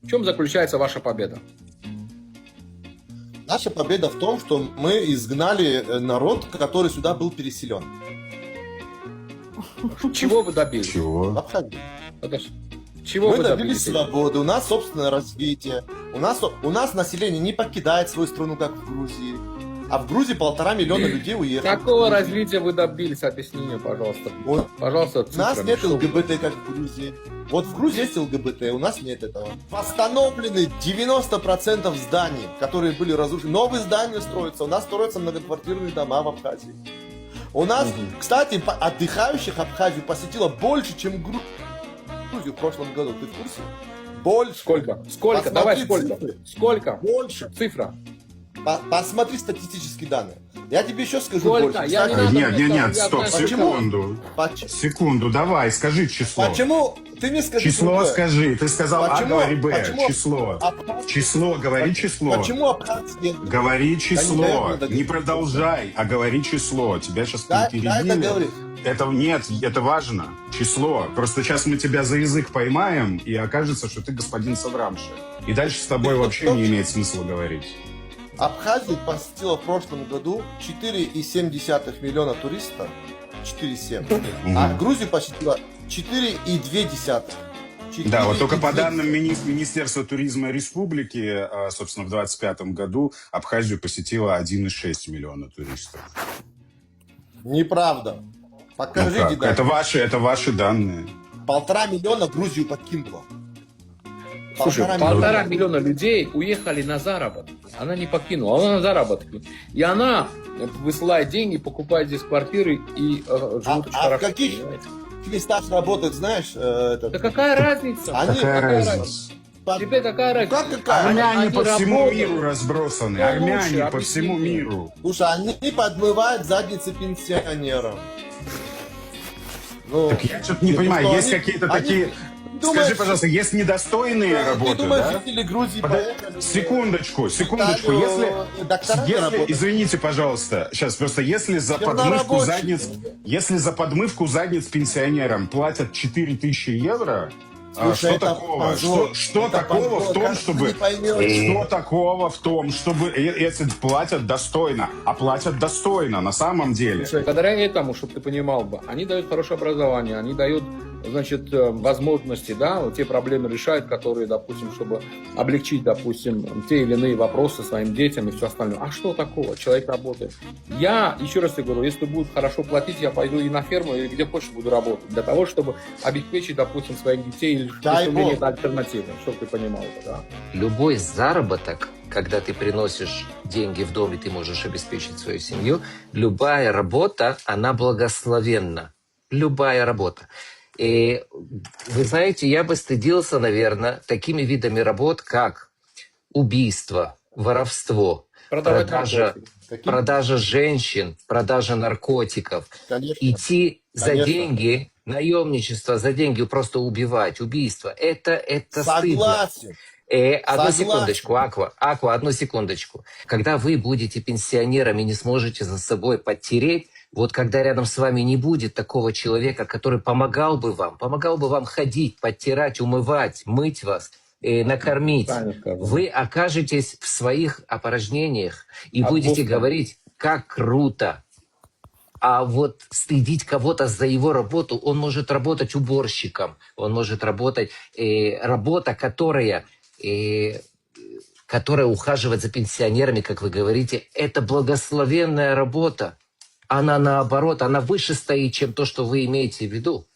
В чем заключается ваша победа? Наша победа в том, что мы изгнали народ, который сюда был переселен. Чего вы добились? Чего? Абхазия. Подожди. Чего Мы вы добились добились? свободы, у нас собственное развитие, у нас население не покидает свою страну, как в Грузии. А в Грузии 1,5 миллиона людей уехали. Какого развития вы добились? Объясни мне, пожалуйста. Пожалуйста, У нас цифрами. нет Что вы- ЛГБТ, как в Грузии. Вот в Грузии есть ЛГБТ, у нас нет этого. Восстановлены 90% зданий, которые были разрушены. Новые здания строятся, у нас строятся многоквартирные дома в Абхазии. У нас, кстати, отдыхающих Абхазию посетило больше, чем Грузию в прошлом году. Ты в курсе? Больше. Сколько? Сколько? Посмотри Давай сколько? цифры. Сколько? Больше. Цифра. Посмотри статистические данные. Я тебе еще скажу Сколько? больше. Я Кстати, не надо Нет, мне нет, там, нет, я стоп, знаю, секунду. Секунду, давай, скажи число. Почему? Ты мне скажи Число другое. скажи. Ты сказал А, Почему- говори Б. почему- Число. Абхазия- Число, говори число. Почему Абхазия? Говори число. Я не Не продолжай, а говори число. Тебя сейчас Да, это перебили. говорит. Это нет, это важно. Число. Просто сейчас мы тебя за язык поймаем, и окажется, что ты господин Саврамши. И дальше с тобой вообще не имеет смысла говорить. Абхазию посетило в прошлом году 4,7 миллиона туристов. 4,7. А Грузию посетило 4,2. Да, вот только по данным Министерства туризма Республики, собственно, в 2025 году Абхазию посетило 1,6 миллиона туристов. Неправда. Ну Покажите как? данные. Это ваши данные. 1,5 миллиона Грузию покинуло. Слушай, 1,5 1,5 миллиона людей уехали на заработки. Она не покинула, она на заработки. И она высылает деньги, покупает здесь квартиры и живут очень А в хорошо. каких понимаете? местах работают, знаешь? Да какая разница? Они- Какая какая разница? Тебе какая разница? Как какая? Армяне Они по всему работают. миру разбросаны. Кто лучше? Армяне по Объясни всему мне. миру. Слушай, они подмывают задницы пенсионерам. Ну, Так я что-то не понимаю, что есть они- какие-то они- такие... думаешь, Скажи, пожалуйста, есть недостойные Ты работы, думаешь, да? жители Грузии поехали? Секундочку. Италию, докторами Если, работают. извините, пожалуйста, сейчас просто если за подмывку Чернорабочие. задниц пенсионерам платят 4000 евро, Слушай, что это такого? позор. Что Это такого позор. в том, Как ты чтобы... не поймешь? Что такого в том, чтобы эти платят достойно? А платят достойно, на самом деле. Слушай, благодаря этому, чтобы ты понимал бы, они дают хорошее образование, они дают, значит, возможности, да, вот те проблемы решают, которые, допустим, чтобы облегчить, допустим, те или иные вопросы своим детям и все остальное. А что такого? Человек работает. Я, еще раз тебе говорю, если будут хорошо платить, я пойду и на ферму, и где хочешь буду работать. Для того, чтобы обеспечить, допустим, своих детей, или Дай если у меня бог. нет альтернативы, чтобы ты понимал это, да. Любой заработок, когда ты приносишь деньги в дом и ты можешь обеспечить свою семью, любая работа, она благословенна. Любая работа. И вы знаете, я бы стыдился, наверное, такими видами работ, как убийство, воровство, Продавать продажа, наркотики. Каким? продажа женщин, продажа наркотиков. Конечно. Идти за Конечно. деньги, наемничество, за деньги просто убивать, убийство. Это стыдно. Согласен. Одну Согласен. секундочку, Аква, одну секундочку. Когда вы будете пенсионерами и не сможете за собой подтереть, вот когда рядом с вами не будет такого человека, который помогал бы вам ходить, подтирать, умывать, мыть вас, накормить, Правильно сказал. вы окажетесь в своих опорожнениях и От будете Бога. говорить, как круто. А вот стыдить кого-то за его работу, он может работать уборщиком, он может работать, работа, которая ухаживает за пенсионерами, как вы говорите, это благословенная работа. Она наоборот, она выше стоит, чем то, что вы имеете в виду.